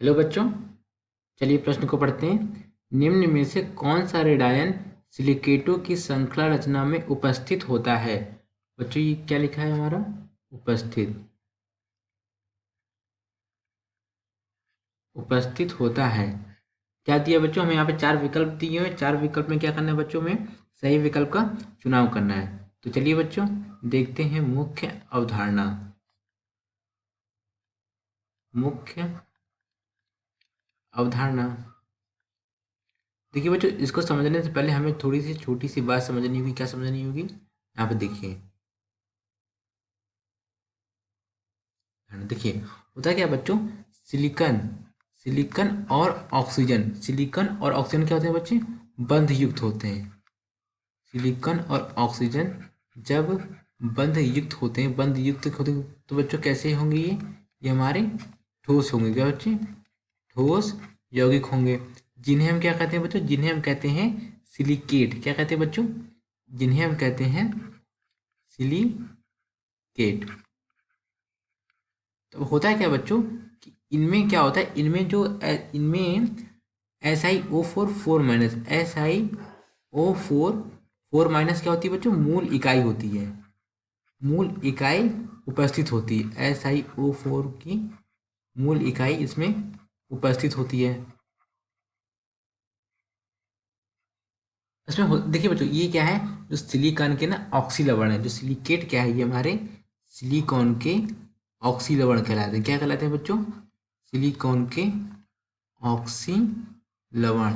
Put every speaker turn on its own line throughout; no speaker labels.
Hello बच्चों, चलिए प्रश्न को पढ़ते हैं। निम्न में से कौन सा रेडायन सिलिकेटों की श्रृंखला रचना में उपस्थित होता है? बच्चों ये क्या लिखा है हमारा? उपस्थित। उपस्थित होता है। क्या दिया बच्चों? हमें यहाँ पे चार विकल्प दिए हुए हैं। चार विकल्प में क्या करना है बच्चों? में सही विकल्प का चुनाव करना है। तो चलिए बच्चों देखते हैं मुख्य अवधारणा। मुख्य अवधारणा। देखिए बच्चों, इसको समझने से पहले हमें थोड़ी सी छोटी सी बात समझनी होगी। क्या समझनी होगी? यहाँ पे देखिए। देखिए होता क्या है बच्चों? सिलिकॉन। सिलिकॉन और ऑक्सीजन। सिलिकॉन और ऑक्सीजन क्या होते हैं बच्चे? बंध युक्त होते हैं। सिलिकॉन और ऑक्सीजन जब बंध युक्त होते हैं, बंध युक्त होते हैं तो बच्चों कैसे होंगे? ये हमारे ठोस होंगे। क्या बच्चे? ठोस यौगिक होंगे। जिन्हें हम क्या कहते हैं बच्चों? जिन्हें हम कहते हैं सिलिकेट। क्या कहते हैं बच्चों? जिन्हें हम कहते हैं सिलिकेट। तो होता है क्या बच्चों कि इनमें क्या होता है? इनमें SiO4 4 SiO4 4 क्या होती है बच्चों? मूल इकाई होती है। मूल इकाई उपस्थित होती है। SiO4 की मूल इकाई इसमें उपस्थित होती है। देखिए बच्चों, ये क्या है? जो सिलिकॉन के ना ऑक्सी लवण है। जो सिलिकेट क्या है? ये हमारे सिलिकॉन के ऑक्सी लवण कहलाते हैं। क्या कहलाते हैं बच्चों? सिलिकॉन के ऑक्सी लवण।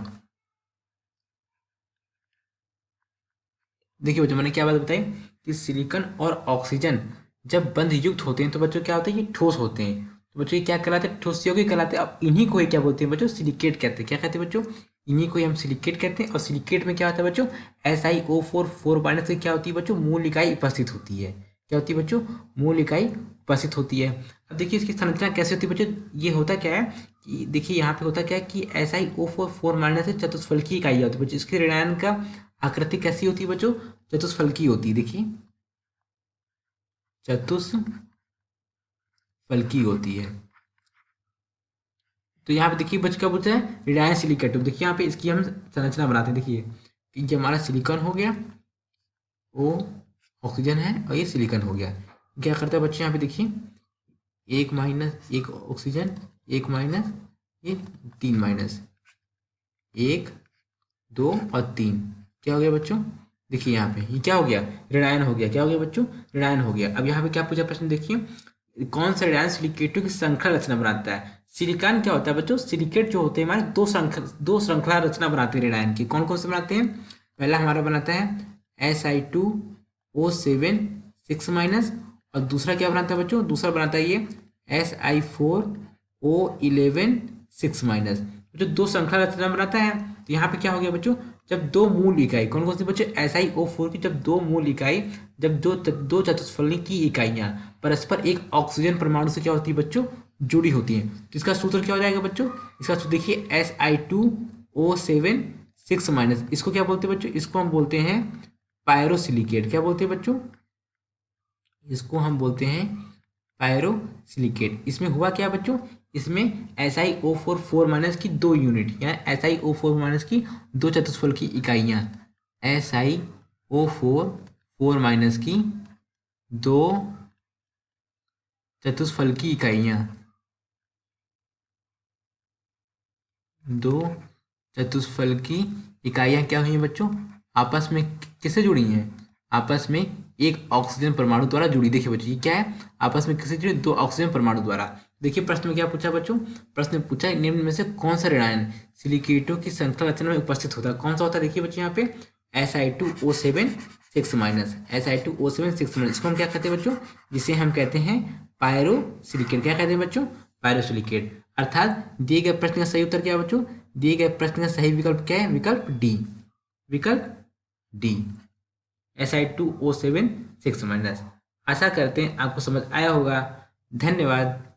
देखिए बच्चों, मैंने क्या बात बताई कि सिलिकॉन और ऑक्सीजन जब बंध युक्त होते हैं तो बच्चों क्या होता है? ये ठोस होते हैं। तो बच्चों ये क्या कहलाते हैं? ठोस यौगिक कहलाते हैं। अब इन्हीं को ही क्या बोलते हैं बच्चों? सिलिकेट कहते हैं। क्या कहते हैं बच्चों? इन्हीं को ही हम सिलिकेट कहते हैं। और सिलिकेट में क्या होता है बच्चों? SiO4 4 से क्या होती है बच्चों? मूल इकाई उपस्थित होती है। क्या होती है बच्चों? मूल इकाई उपस्थित होती है। अब देखिए इसकी संरचना कैसे होती है बच्चों? ये होता क्या है कि देखिए यहाँ पे होता क्या है कि SiO4 4 से चतुष्फलकी इकाई होती है बच्चों। इसके ऋणायन का आकृति कैसी होती है बच्चों? चतुष्फलकी होती है। देखिए चतुष्फलकी होती है। तो यहाँ पे देखिए बच्चों क्या बोलते हैं? रिडायन सिलिकेट। देखिए यहाँ पे इसकी हम संरचना बनाते हैं। देखिए कि ये हमारा सिलिकॉन हो गया, वो ऑक्सीजन है, और ये सिलिकॉन हो गया। क्या करता है बच्चे? यहाँ पे देखिए एक माइनस एक ऑक्सीजन, एक माइनस, ये तीन माइनस, एक दो और तीन। क्या हो गया बच्चों? देखिए यहाँ पे ये क्या हो गया? ऋणायन हो गया। क्या हो गया बच्चों? ऋणायन हो गया। अब यहाँ पे क्या पूछा प्रश्न? देखिए कौन सा ऋणायन सिलिकेटों की श्रृंखला रचना बनाता है? सिलिकॉन क्या होता है बच्चों? सिलिकेट जो होते हैं हमारे दो श्रृंखला रचना बनाते हैं ऋणायन की। कौन कौन से बनाते हैं? पहला हमारा बनाता है Si2O7 6 और दूसरा क्या बनाता है बच्चों? दूसरा बनाता है ये Si4O11 6। जो दो श्रृंखला रचना बनाता है। तो यहाँ पे क्या हो गया बच्चों? जब दो मूल इकाई, कौन कौन सी बच्चों? SiO4 की जब दो मूल इकाई, जब दो चतुष्फलकी की इकाइयां परस्पर एक ऑक्सीजन परमाणु से क्या होती है बच्चों? जुड़ी होती हैं। तो इसका सूत्र क्या हो जाएगा बच्चों? इसका सूत्र देखिए Si2O7 6। इसको क्या बोलते हैं बच्चों? इसको हम बोलते हैं पायरोसिलिकेट। क्या बोलते हैं बच्चों? इसको हम बोलते हैं पायरोसिलिकेट। इसमें हुआ क्या बच्चों? इसमें SiO4 4 की दो यूनिट, या SiO4 की दो चतुष्फल की इकाइयां। SiO4 4 की दो चतुष्फल की इकाइयां। दो चतुष्फल की इकाइयां क्या हुई हैं बच्चों? आपस में किससे जुड़ी हैं? आपस में एक ऑक्सीजन परमाणु द्वारा जुड़ी। देखिए बच्चों ये क्या है? आपस में किससे जुड़ी? दो ऑक्सीजन परमाणु द्वारा। देखिए प्रश्न में क्या पूछा बच्चों? प्रश्न में पूछा निम्न में से कौन सा ऋणायन सिलिकेटों की श्रृंखला रचना में उपस्थित होता है? कौन सा होता है? देखिए बच्चों यहाँ पे Si2O7 6 Si2O7 6। इसको हम क्या कहते हैं बच्चों? जिसे हम कहते हैं पायरोसिलिकेट। क्या कहते हैं बच्चों? पायरोसिलिकेट। अर्थात दिए गए प्रश्न का सही उत्तर क्या है बच्चों? दिए गए प्रश्न का सही विकल्प क्या है? विकल्प डी। विकल्प डी Si2O7 6। आशा करते हैं आपको समझ आया होगा। धन्यवाद।